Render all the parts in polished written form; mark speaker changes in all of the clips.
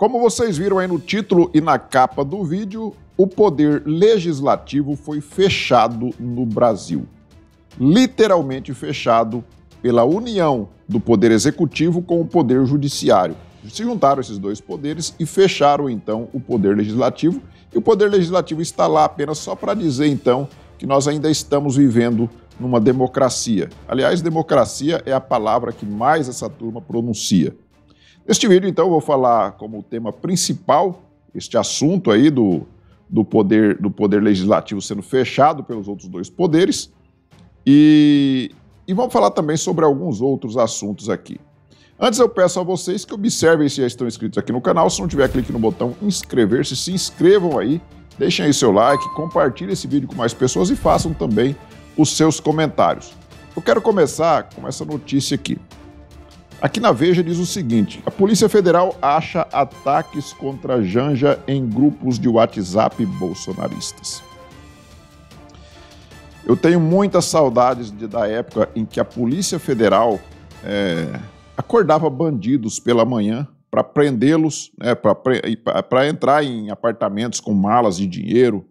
Speaker 1: Como vocês viram aí no título e na capa do vídeo, o poder legislativo foi fechado no Brasil. Literalmente fechado pela união do poder executivo com o poder judiciário. Se juntaram esses dois poderes e fecharam então o poder legislativo. E o poder legislativo está lá apenas só para dizer então que nós ainda estamos vivendo numa democracia. Aliás, democracia é a palavra que mais essa turma pronuncia. Neste vídeo, então, eu vou falar como tema principal este assunto aí do poder legislativo sendo fechado pelos outros dois poderes e vamos falar também sobre alguns outros assuntos aqui. Antes eu peço a vocês que observem se já estão inscritos aqui no canal. Se não tiver, clique no botão inscrever-se, se inscrevam aí, deixem aí seu like, compartilhem esse vídeo com mais pessoas e façam também os seus comentários. Eu quero começar com essa notícia aqui. Aqui na Veja diz o seguinte: a Polícia Federal acha ataques contra Janja em grupos de WhatsApp bolsonaristas. Eu tenho muitas saudades da época em que a Polícia Federal acordava bandidos pela manhã para prendê-los, para entrar em apartamentos com malas de dinheiro,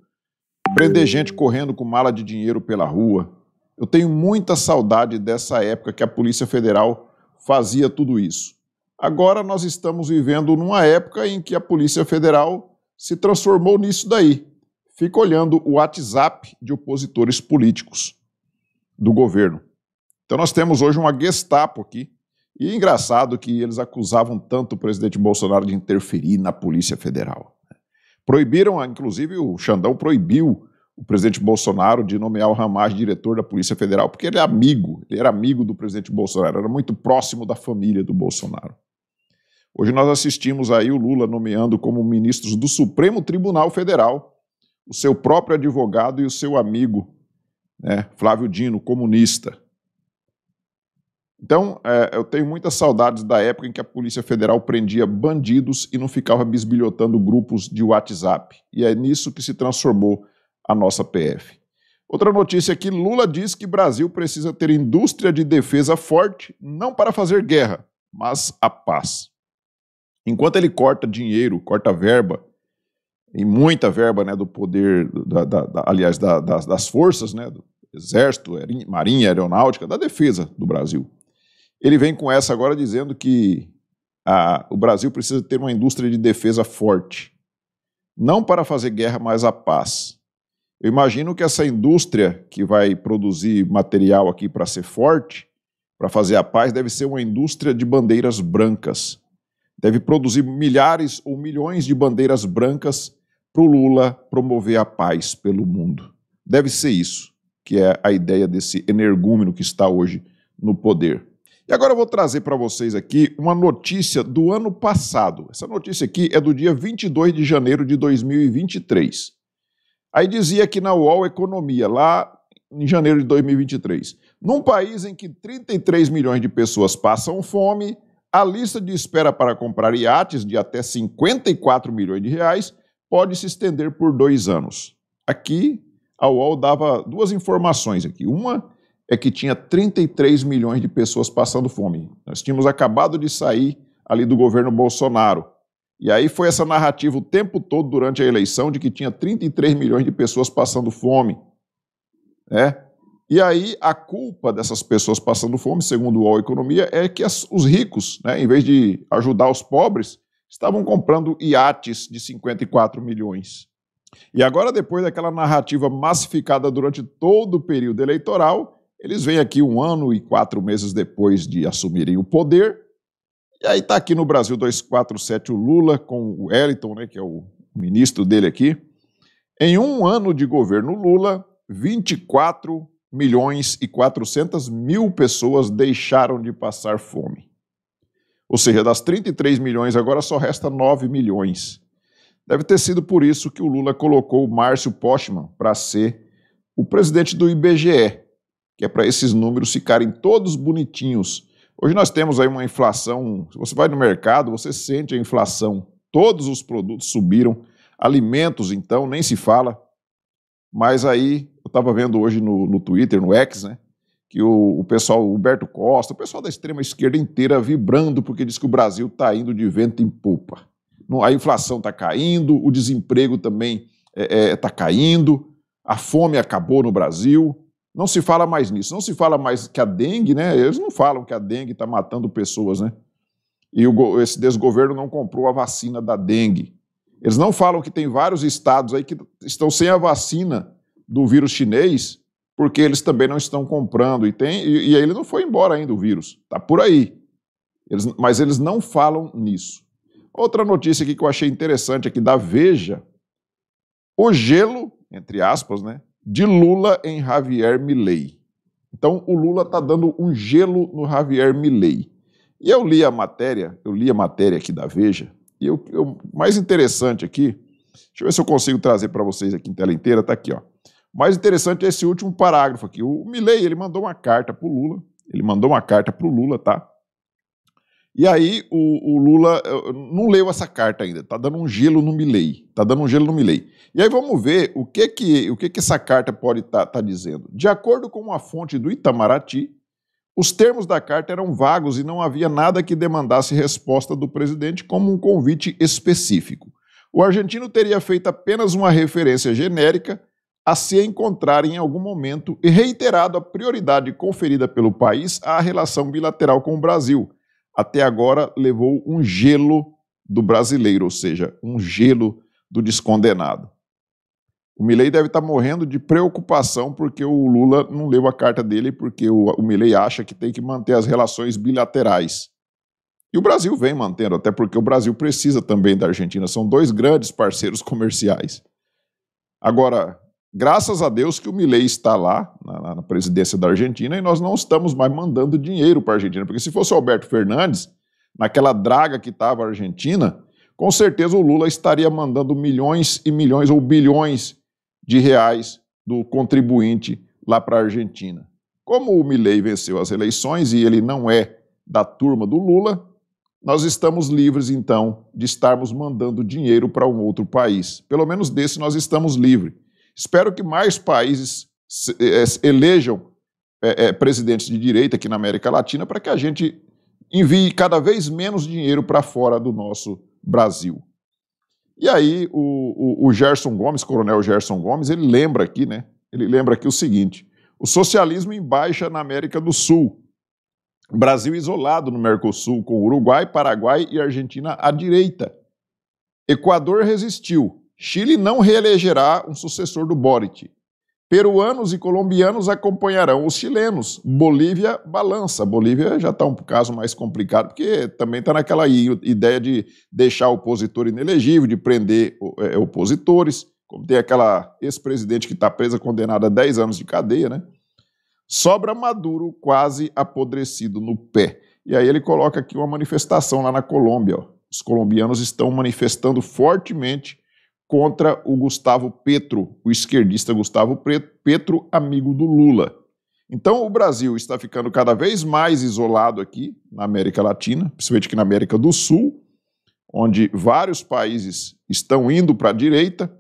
Speaker 1: prender gente correndo com mala de dinheiro pela rua. Eu tenho muita saudade dessa época que a Polícia Federal fazia tudo isso. Agora nós estamos vivendo numa época em que a Polícia Federal se transformou nisso daí. Fica olhando o WhatsApp de opositores políticos do governo. Então nós temos hoje uma Gestapo aqui. E é engraçado que eles acusavam tanto o presidente Bolsonaro de interferir na Polícia Federal. Proibiram, inclusive o Xandão proibiu o presidente Bolsonaro de nomear o Ramagem diretor da Polícia Federal, porque ele era amigo do presidente Bolsonaro, era muito próximo da família do Bolsonaro. Hoje nós assistimos aí o Lula nomeando como ministros do Supremo Tribunal Federal o seu próprio advogado e o seu amigo, Flávio Dino, comunista. Então, eu tenho muitas saudades da época em que a Polícia Federal prendia bandidos e não ficava bisbilhotando grupos de WhatsApp. E é nisso que se transformou a nossa PF. Outra notícia aqui: Lula diz que Brasil precisa ter indústria de defesa forte, não para fazer guerra, mas a paz. Enquanto ele corta dinheiro, corta verba, e muita verba do poder, aliás, das forças, do Exército, Marinha, Aeronáutica, da defesa do Brasil. Ele vem com essa agora dizendo que o Brasil precisa ter uma indústria de defesa forte, não para fazer guerra, mas a paz. Eu imagino que essa indústria que vai produzir material aqui para ser forte, para fazer a paz, deve ser uma indústria de bandeiras brancas. Deve produzir milhares ou milhões de bandeiras brancas para o Lula promover a paz pelo mundo. Deve ser isso que é a ideia desse energúmeno que está hoje no poder. E agora eu vou trazer para vocês aqui uma notícia do ano passado. Essa notícia aqui é do dia 22 de janeiro de 2023. Aí dizia aqui na UOL Economia, lá em janeiro de 2023, num país em que 33 milhões de pessoas passam fome, a lista de espera para comprar iates de até 54 milhões de reais pode se estender por 2 anos. Aqui a UOL dava duas informações aqui. Uma é que tinha 33 milhões de pessoas passando fome. Nós tínhamos acabado de sair ali do governo Bolsonaro. E aí foi essa narrativa o tempo todo durante a eleição de que tinha 33 milhões de pessoas passando fome. E aí a culpa dessas pessoas passando fome, segundo o UOL Economia, é que os ricos, em vez de ajudar os pobres, estavam comprando iates de 54 milhões. E agora, depois daquela narrativa massificada durante todo o período eleitoral, eles vêm aqui 1 ano e 4 meses depois de assumirem o poder. E aí está aqui no Brasil 247 o Lula com o Wellington, que é o ministro dele aqui. Em 1 ano de governo Lula, 24 milhões e 400 mil pessoas deixaram de passar fome. Ou seja, das 33 milhões agora só resta 9 milhões. Deve ter sido por isso que o Lula colocou o Márcio Postman para ser o presidente do IBGE, que é para esses números ficarem todos bonitinhos. Hoje nós temos aí uma inflação, se você vai no mercado, você sente a inflação. Todos os produtos subiram, alimentos então, nem se fala. Mas aí, eu estava vendo hoje no Twitter, no X, que o pessoal, o Humberto Costa, o pessoal da extrema esquerda inteira vibrando porque diz que o Brasil está indo de vento em popa. A inflação está caindo, o desemprego também está caindo, a fome acabou no Brasil. Não se fala mais nisso, não se fala mais que a dengue, né? Eles não falam que a dengue está matando pessoas, né? E esse desgoverno não comprou a vacina da dengue. Eles não falam que tem vários estados aí que estão sem a vacina do vírus chinês, porque eles também não estão comprando. E aí ele não foi embora ainda, o vírus. Está por aí. Mas eles não falam nisso. Outra notícia aqui que eu achei interessante aqui da Veja, o gelo, entre aspas, né, de Lula em Javier Milei. Então, o Lula está dando um gelo no Javier Milei. E eu li a matéria aqui da Veja, e o mais interessante aqui, deixa eu ver se eu consigo trazer para vocês aqui em tela inteira, está aqui, ó. O mais interessante é esse último parágrafo aqui. O Milei, ele mandou uma carta para o Lula, tá? E aí o Lula não leu essa carta ainda, tá dando um gelo no Milei, E aí vamos ver o que essa carta pode tá dizendo. De acordo com uma fonte do Itamaraty, os termos da carta eram vagos e não havia nada que demandasse resposta do presidente como um convite específico. O argentino teria feito apenas uma referência genérica a se encontrar em algum momento e reiterado a prioridade conferida pelo país à relação bilateral com o Brasil. Até agora levou um gelo do brasileiro, ou seja, um gelo do descondenado. O Milei deve estar morrendo de preocupação porque o Lula não leu a carta dele, porque o Milei acha que tem que manter as relações bilaterais. E o Brasil vem mantendo, até porque o Brasil precisa também da Argentina, são dois grandes parceiros comerciais. Agora, graças a Deus que o Milei está lá, na presidência da Argentina, e nós não estamos mais mandando dinheiro para a Argentina, porque se fosse o Alberto Fernandes, naquela draga que estava a Argentina, com certeza o Lula estaria mandando milhões e milhões ou bilhões de reais do contribuinte lá para a Argentina. Como o Milei venceu as eleições e ele não é da turma do Lula, nós estamos livres, então, de estarmos mandando dinheiro para um outro país. Pelo menos desse nós estamos livres. Espero que mais países elejam presidentes de direita aqui na América Latina para que a gente envie cada vez menos dinheiro para fora do nosso Brasil. E aí o Gerson Gomes, coronel Gerson Gomes, ele lembra aqui, né? Ele lembra aqui o seguinte: o socialismo em baixa na América do Sul. Brasil isolado no Mercosul, com Uruguai, Paraguai e Argentina à direita. Equador resistiu. Chile não reelegerá um sucessor do Boric. Peruanos e colombianos acompanharão os chilenos. Bolívia balança. Bolívia já está um caso mais complicado, porque também está naquela ideia de deixar o opositor inelegível, de prender opositores, como tem aquela ex-presidente que está presa, condenada a 10 anos de cadeia, né? Sobra Maduro quase apodrecido no pé. E aí ele coloca aqui uma manifestação lá na Colômbia. Ó. Os colombianos estão manifestando fortemente contra o Gustavo Petro, o esquerdista Gustavo Petro, amigo do Lula. Então o Brasil está ficando cada vez mais isolado aqui na América Latina, principalmente aqui na América do Sul, onde vários países estão indo para a direita,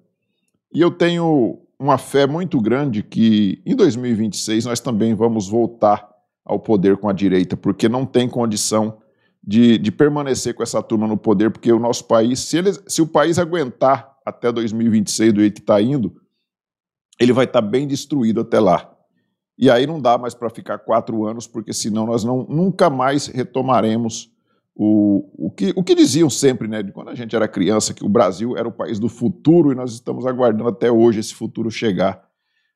Speaker 1: e eu tenho uma fé muito grande que em 2026 nós também vamos voltar ao poder com a direita, porque não tem condição de permanecer com essa turma no poder, porque o nosso país, se o país aguentar até 2026 do jeito que está indo, ele vai estar bem destruído até lá. E aí não dá mais para ficar 4 anos, porque senão nós nunca mais retomaremos o que diziam sempre, né, de quando a gente era criança, que o Brasil era o país do futuro, e nós estamos aguardando até hoje esse futuro chegar.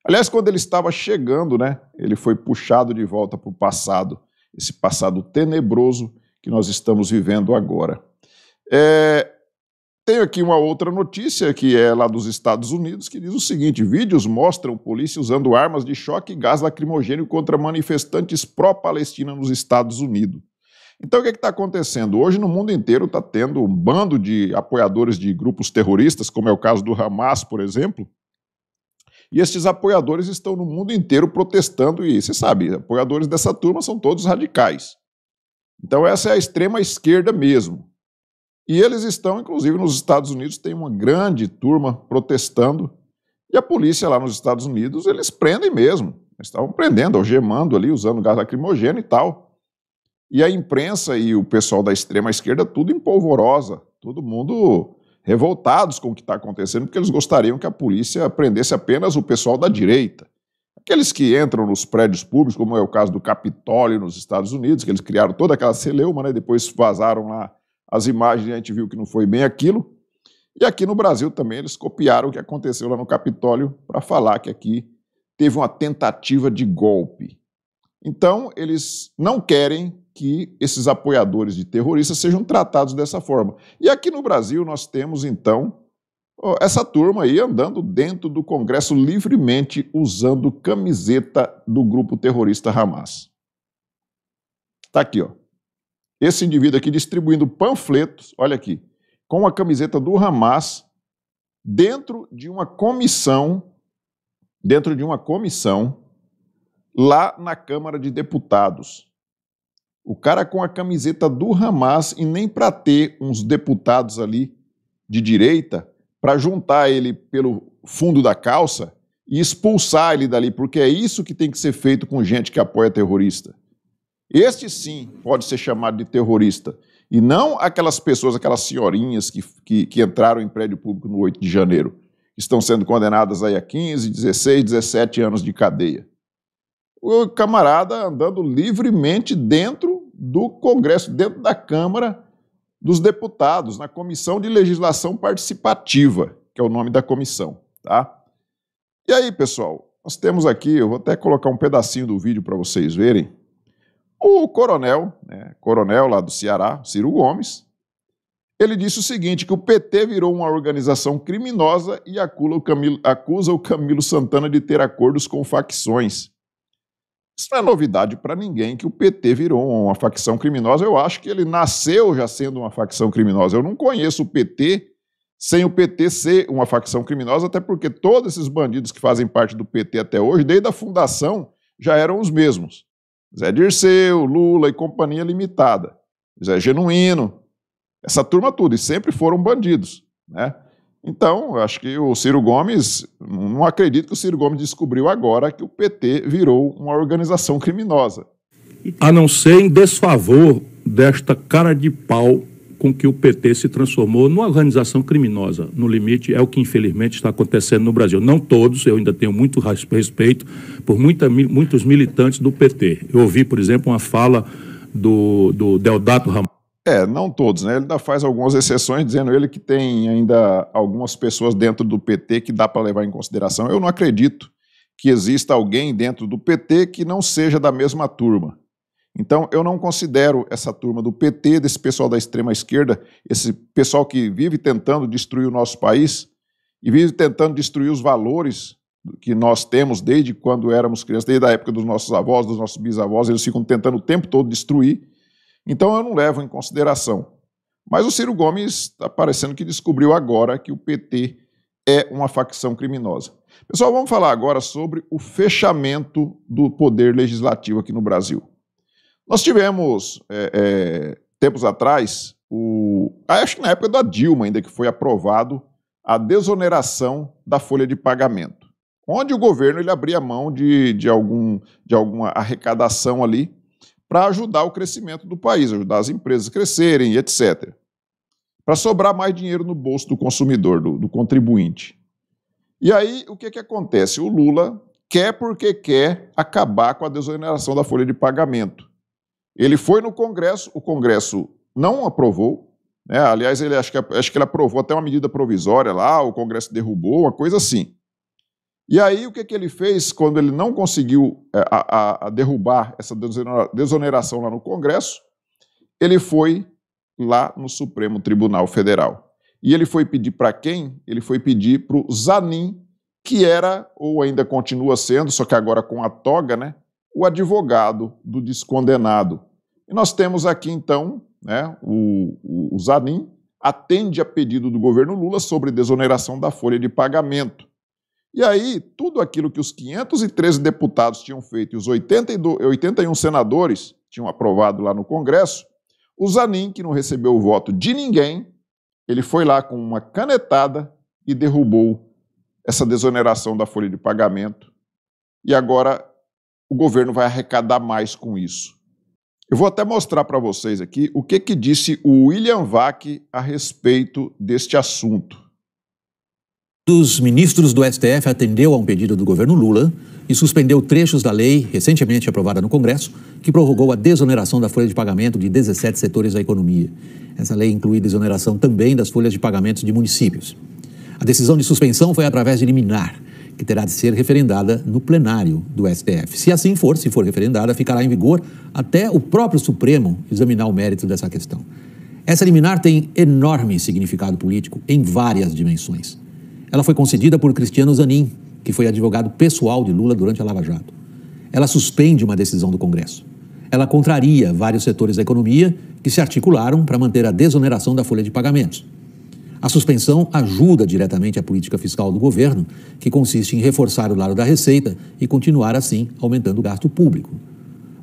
Speaker 1: Aliás, quando ele estava chegando, né, ele foi puxado de volta para o passado, esse passado tenebroso que nós estamos vivendo agora. Tenho aqui uma outra notícia, que é lá dos Estados Unidos, que diz o seguinte: vídeos mostram polícia usando armas de choque e gás lacrimogêneo contra manifestantes pró-Palestina nos Estados Unidos. Então, o que está acontecendo? Hoje, no mundo inteiro, está tendo um bando de apoiadores de grupos terroristas, como é o caso do Hamas, por exemplo, e esses apoiadores estão no mundo inteiro protestando, e você sabe, apoiadores dessa turma são todos radicais. Então, essa é a extrema esquerda mesmo. E eles estão, inclusive, nos Estados Unidos, tem uma grande turma protestando, e a polícia lá nos Estados Unidos, eles prendem mesmo. Eles estavam prendendo, algemando ali, usando gás lacrimogêneo e tal. E a imprensa e o pessoal da extrema-esquerda tudo em polvorosa, todo mundo revoltados com o que está acontecendo, porque eles gostariam que a polícia prendesse apenas o pessoal da direita. Aqueles que entram nos prédios públicos, como é o caso do Capitólio nos Estados Unidos, que eles criaram toda aquela celeuma, né? Depois vazaram lá as imagens e a gente viu que não foi bem aquilo. E aqui no Brasil também eles copiaram o que aconteceu lá no Capitólio para falar que aqui teve uma tentativa de golpe. Então, eles não querem que esses apoiadores de terroristas sejam tratados dessa forma. E aqui no Brasil nós temos, então, essa turma aí andando dentro do Congresso livremente usando camiseta do grupo terrorista Hamas. Está aqui, ó. Esse indivíduo aqui distribuindo panfletos, olha aqui, com a camiseta do Hamas dentro de uma comissão lá na Câmara de Deputados. O cara com a camiseta do Hamas e nem para ter uns deputados ali de direita para juntar ele pelo fundo da calça e expulsar ele dali, porque é isso que tem que ser feito com gente que apoia terrorista. Este sim pode ser chamado de terrorista, e não aquelas pessoas, aquelas senhorinhas que entraram em prédio público no 8 de janeiro, que estão sendo condenadas aí a 15, 16, 17 anos de cadeia. O camarada andando livremente dentro do Congresso, dentro da Câmara dos Deputados, na Comissão de Legislação Participativa, que é o nome da comissão, tá? E aí, pessoal, nós temos aqui, eu vou até colocar um pedacinho do vídeo para vocês verem, o coronel lá do Ceará, Ciro Gomes, ele disse o seguinte, que o PT virou uma organização criminosa e acusa o Camilo Santana de ter acordos com facções. Isso não é novidade para ninguém que o PT virou uma facção criminosa. Eu acho que ele nasceu já sendo uma facção criminosa. Eu não conheço o PT sem o PT ser uma facção criminosa, até porque todos esses bandidos que fazem parte do PT até hoje, desde a fundação, já eram os mesmos. Zé Dirceu, Lula e Companhia Limitada, Zé Genuíno, essa turma toda, e sempre foram bandidos, né? Então, eu acho que o Ciro Gomes, não acredito que o Ciro Gomes descobriu agora que o PT virou uma organização criminosa.
Speaker 2: A não ser em desfavor desta cara de pau com que o PT se transformou numa organização criminosa. No limite, é o que infelizmente está acontecendo no Brasil. Não todos, eu ainda tenho muito respeito por muitos militantes do PT. Eu ouvi, por exemplo, uma fala do Deodato Ramon.
Speaker 1: Não todos, né? Ele ainda faz algumas exceções, dizendo ele que tem ainda algumas pessoas dentro do PT que dá para levar em consideração. Eu não acredito que exista alguém dentro do PT que não seja da mesma turma. Então, eu não considero essa turma do PT, desse pessoal da extrema-esquerda, esse pessoal que vive tentando destruir o nosso país e vive tentando destruir os valores que nós temos desde quando éramos crianças, desde a época dos nossos avós, dos nossos bisavós, eles ficam tentando o tempo todo destruir. Então eu não levo em consideração. Mas o Ciro Gomes está parecendo que descobriu agora que o PT é uma facção criminosa. Pessoal, vamos falar agora sobre o fechamento do poder legislativo aqui no Brasil. Nós tivemos, tempos atrás, acho que na época da Dilma ainda, que foi aprovado a desoneração da folha de pagamento, onde o governo ele abria mão de alguma arrecadação ali, para ajudar o crescimento do país, ajudar as empresas a crescerem, etc. Para sobrar mais dinheiro no bolso do consumidor, do contribuinte. E aí, o que acontece? O Lula quer porque quer acabar com a desoneração da folha de pagamento. Ele foi no Congresso, o Congresso não aprovou, né? Aliás, acho que ele aprovou até uma medida provisória lá, o Congresso derrubou, uma coisa assim. E aí, o que ele fez quando ele não conseguiu derrubar essa desoneração lá no Congresso? Ele foi lá no Supremo Tribunal Federal. E ele foi pedir para quem? Ele foi pedir para o Zanin, que era, ou ainda continua sendo, só que agora com a toga, né, o advogado do descondenado. E nós temos aqui, então, né, o Zanin atende a pedido do governo Lula sobre desoneração da folha de pagamento. E aí, tudo aquilo que os 513 deputados tinham feito e os 81 senadores tinham aprovado lá no Congresso, o Zanin, que não recebeu o voto de ninguém, ele foi lá com uma canetada e derrubou essa desoneração da folha de pagamento. E agora o governo vai arrecadar mais com isso. Eu vou até mostrar para vocês aqui o que disse o William Vac a respeito deste assunto.
Speaker 3: Dos ministros do STF atendeu a um pedido do governo Lula e suspendeu trechos da lei recentemente aprovada no Congresso que prorrogou a desoneração da folha de pagamento de 17 setores da economia. Essa lei inclui desoneração também das folhas de pagamentos de municípios. A decisão de suspensão foi através de liminar, que terá de ser referendada no plenário do STF. Se for referendada, ficará em vigor até o próprio Supremo examinar o mérito dessa questão. Essa liminar tem enorme significado político em várias dimensões. Ela foi concedida por Cristiano Zanin, que foi advogado pessoal de Lula durante a Lava Jato. Ela suspende uma decisão do Congresso. Ela contraria vários setores da economia que se articularam para manter a desoneração da folha de pagamentos. A suspensão ajuda diretamente a política fiscal do governo, que consiste em reforçar o lado da receita e continuar assim aumentando o gasto público.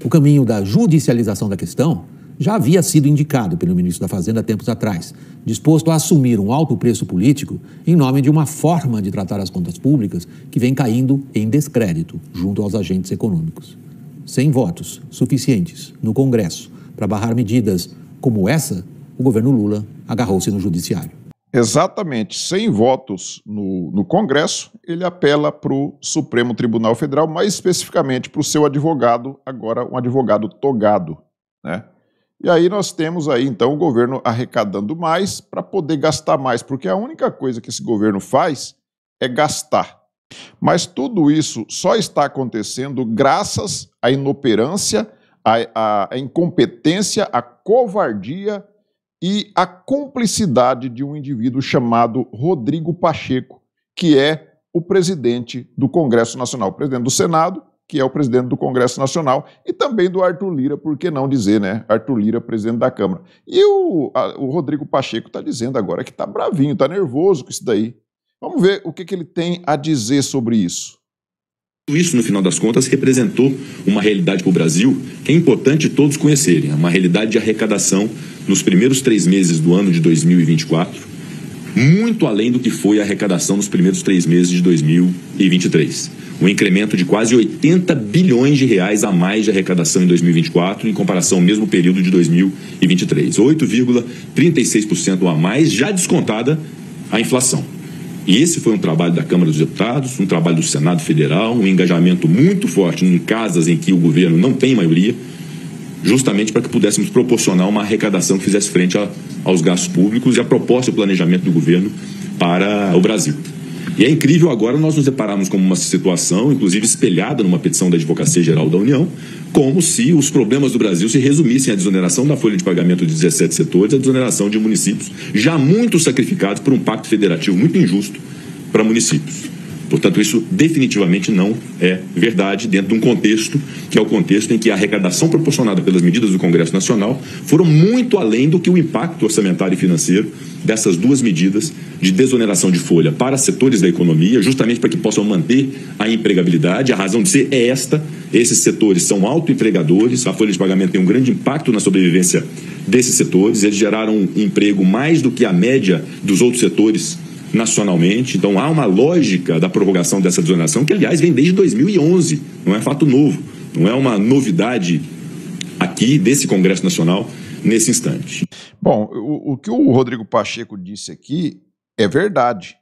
Speaker 3: O caminho da judicialização da questão já havia sido indicado pelo ministro da Fazenda tempos atrás, disposto a assumir um alto preço político em nome de uma forma de tratar as contas públicas que vem caindo em descrédito junto aos agentes econômicos. Sem votos suficientes no Congresso para barrar medidas como essa, o governo Lula agarrou-se no judiciário.
Speaker 1: Exatamente, sem votos no Congresso, ele apela para o Supremo Tribunal Federal, mais especificamente para o seu advogado, agora um advogado togado, né? E aí nós temos aí, então, o governo arrecadando mais para poder gastar mais, porque a única coisa que esse governo faz é gastar. Mas tudo isso só está acontecendo graças à inoperância, à incompetência, à covardia e à cumplicidade de um indivíduo chamado Rodrigo Pacheco, que é o presidente do Congresso Nacional, o presidente do Senado, que é o presidente do Congresso Nacional, e também do Arthur Lira, por que não dizer, né? Arthur Lira, presidente da Câmara. E o Rodrigo Pacheco está dizendo agora que está bravinho, está nervoso com isso daí. Vamos ver o que ele tem a dizer sobre isso.
Speaker 4: Isso, no final das contas, representou uma realidade para o Brasil que é importante todos conhecerem. Uma realidade de arrecadação nos primeiros 3 meses do ano de 2024, muito além do que foi a arrecadação nos primeiros 3 meses de 2023. Um incremento de quase 80 bilhões de reais a mais de arrecadação em 2024 em comparação ao mesmo período de 2023. 8,36% a mais, já descontada a inflação. E esse foi um trabalho da Câmara dos Deputados, um trabalho do Senado Federal, um engajamento muito forte em casas em que o governo não tem maioria, justamente para que pudéssemos proporcionar uma arrecadação que fizesse frente aos gastos públicos e a proposta e o planejamento do governo para o Brasil. E é incrível agora nós nos depararmos com uma situação, inclusive espelhada numa petição da Advocacia Geral da União, como se os problemas do Brasil se resumissem à desoneração da folha de pagamento de 17 setores, à desoneração de municípios já muito sacrificados por um pacto federativo muito injusto para municípios. Portanto, isso definitivamente não é verdade dentro de um contexto que é o contexto em que a arrecadação proporcionada pelas medidas do Congresso Nacional foram muito além do que o impacto orçamentário e financeiro dessas duas medidas de desoneração de folha para setores da economia, justamente para que possam manter a empregabilidade. A razão de ser é esta: esses setores são autoempregadores, a folha de pagamento tem um grande impacto na sobrevivência desses setores, eles geraram um emprego mais do que a média dos outros setores nacionalmente. Então há uma lógica da prorrogação dessa desoneração que, aliás, vem desde 2011, não é fato novo, não é uma novidade aqui desse Congresso Nacional nesse instante.
Speaker 1: Bom, o que o Rodrigo Pacheco disse aqui é verdade.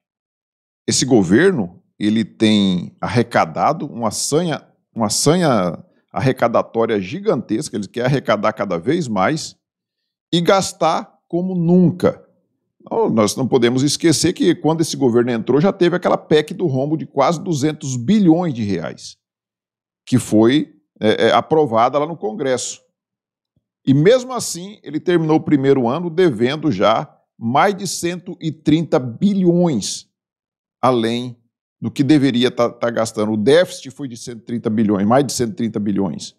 Speaker 1: Esse governo, ele tem arrecadado uma sanha arrecadatória gigantesca, ele quer arrecadar cada vez mais e gastar como nunca. Nós não podemos esquecer que quando esse governo entrou já teve aquela PEC do rombo de quase 200 bilhões de reais, que foi aprovada lá no Congresso. E mesmo assim ele terminou o primeiro ano devendo já mais de 130 bilhões além do que deveria estar gastando. O déficit foi de 130 bilhões, mais de 130 bilhões.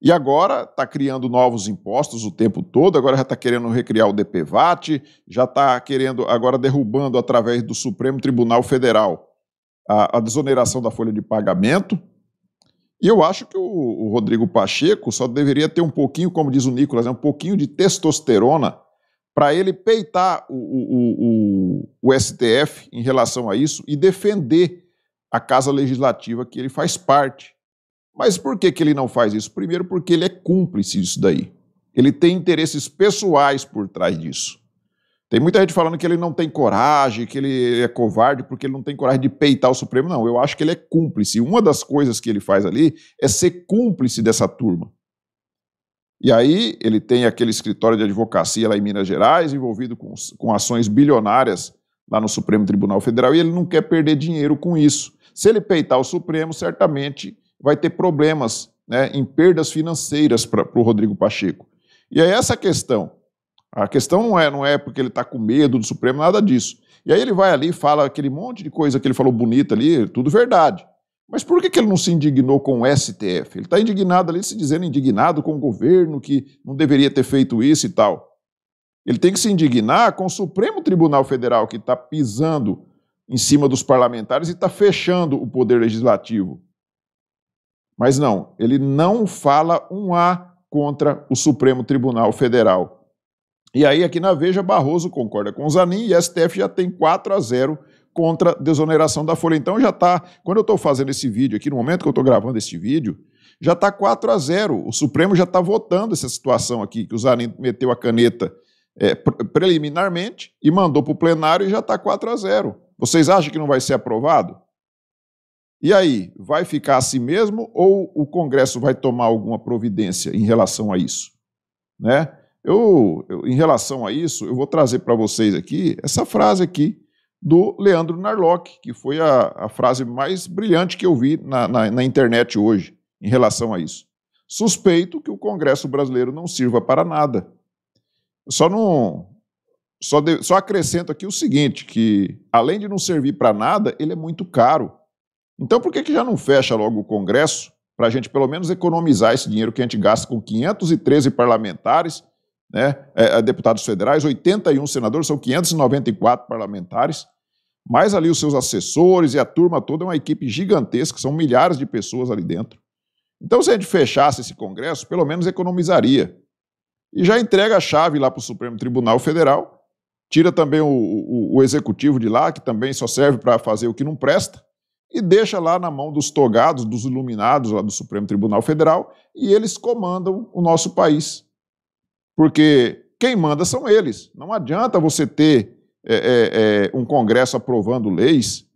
Speaker 1: E agora está criando novos impostos o tempo todo, agora já está querendo recriar o DPVAT, já está querendo, agora derrubando através do Supremo Tribunal Federal a desoneração da folha de pagamento. E eu acho que o Rodrigo Pacheco só deveria ter um pouquinho, como diz o Nicolas, um pouquinho de testosterona para ele peitar o STF em relação a isso e defender a Casa Legislativa que ele faz parte. Mas por que ele não faz isso? Primeiro, porque ele é cúmplice disso daí. Ele tem interesses pessoais por trás disso. Tem muita gente falando que ele não tem coragem, que ele é covarde porque ele não tem coragem de peitar o Supremo. Não, eu acho que ele é cúmplice. Uma das coisas que ele faz ali é ser cúmplice dessa turma. E aí ele tem aquele escritório de advocacia lá em Minas Gerais, envolvido com ações bilionárias lá no Supremo Tribunal Federal, e ele não quer perder dinheiro com isso. Se ele peitar o Supremo, certamente vai ter problemas, né, em perdas financeiras para o Rodrigo Pacheco. E é essa a questão. A questão não é porque ele está com medo do Supremo, nada disso. E aí ele vai ali e fala aquele monte de coisa que ele falou bonita ali, tudo verdade. Mas por que ele não se indignou com o STF? Ele está indignado ali, se dizendo indignado com o governo, que não deveria ter feito isso e tal. Ele tem que se indignar com o Supremo Tribunal Federal, que está pisando em cima dos parlamentares e está fechando o poder legislativo. Mas não, ele não fala um A contra o Supremo Tribunal Federal. E aí, aqui na Veja, Barroso concorda com o Zanin e STF já tem 4-0 contra a desoneração da folha. Então já está, quando eu estou fazendo esse vídeo aqui, no momento que eu estou gravando esse vídeo, já está 4-0. O Supremo já está votando essa situação aqui, que o Zanin meteu a caneta preliminarmente e mandou para o plenário e já está 4-0. Vocês acham que não vai ser aprovado? E aí, vai ficar assim mesmo ou o Congresso vai tomar alguma providência em relação a isso? Né? Em relação a isso, eu vou trazer para vocês aqui essa frase aqui do Leandro Narlock, que foi a frase mais brilhante que eu vi na internet hoje em relação a isso. Suspeito que o Congresso brasileiro não sirva para nada. Só acrescento aqui o seguinte, que além de não servir para nada, ele é muito caro. Então por que já não fecha logo o Congresso, para a gente pelo menos economizar esse dinheiro que a gente gasta com 513 parlamentares, né, deputados federais, 81 senadores, são 594 parlamentares, mais ali os seus assessores e a turma toda, é uma equipe gigantesca, são milhares de pessoas ali dentro. Então se a gente fechasse esse Congresso, pelo menos economizaria. E já entrega a chave lá para o Supremo Tribunal Federal, tira também o executivo de lá, que também só serve para fazer o que não presta, e deixa lá na mão dos togados, dos iluminados lá do Supremo Tribunal Federal, e eles comandam o nosso país. Porque quem manda são eles. Não adianta você ter um Congresso aprovando leis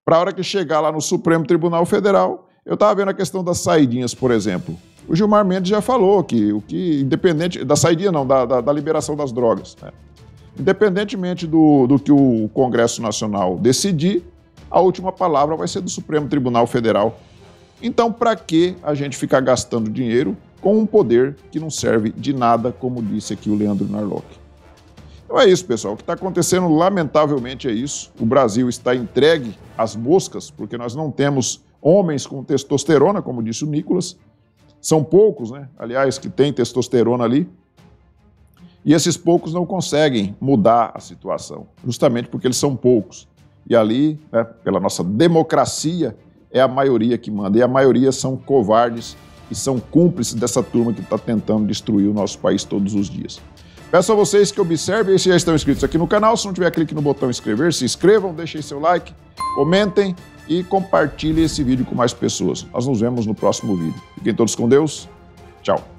Speaker 1: para a hora que chegar lá no Supremo Tribunal Federal. Eu estava vendo a questão das saidinhas, por exemplo. O Gilmar Mendes já falou que independente da saidinha não, da liberação das drogas, né? Independentemente do que o Congresso Nacional decidir, a última palavra vai ser do Supremo Tribunal Federal. Então, para que a gente ficar gastando dinheiro com um poder que não serve de nada, como disse aqui o Leandro Narlock? Então é isso, pessoal. O que está acontecendo, lamentavelmente, é isso. O Brasil está entregue às moscas, porque nós não temos homens com testosterona, como disse o Nicolas. São poucos, né? Aliás, que tem testosterona ali. E esses poucos não conseguem mudar a situação, justamente porque eles são poucos. E ali, né, pela nossa democracia, é a maioria que manda. E a maioria são covardes e são cúmplices dessa turma que está tentando destruir o nosso país todos os dias. Peço a vocês que observem e se já estão inscritos aqui no canal. Se não tiver, clique no botão inscrever, se inscrevam, deixem seu like, comentem e compartilhem esse vídeo com mais pessoas. Nós nos vemos no próximo vídeo. Fiquem todos com Deus. Tchau.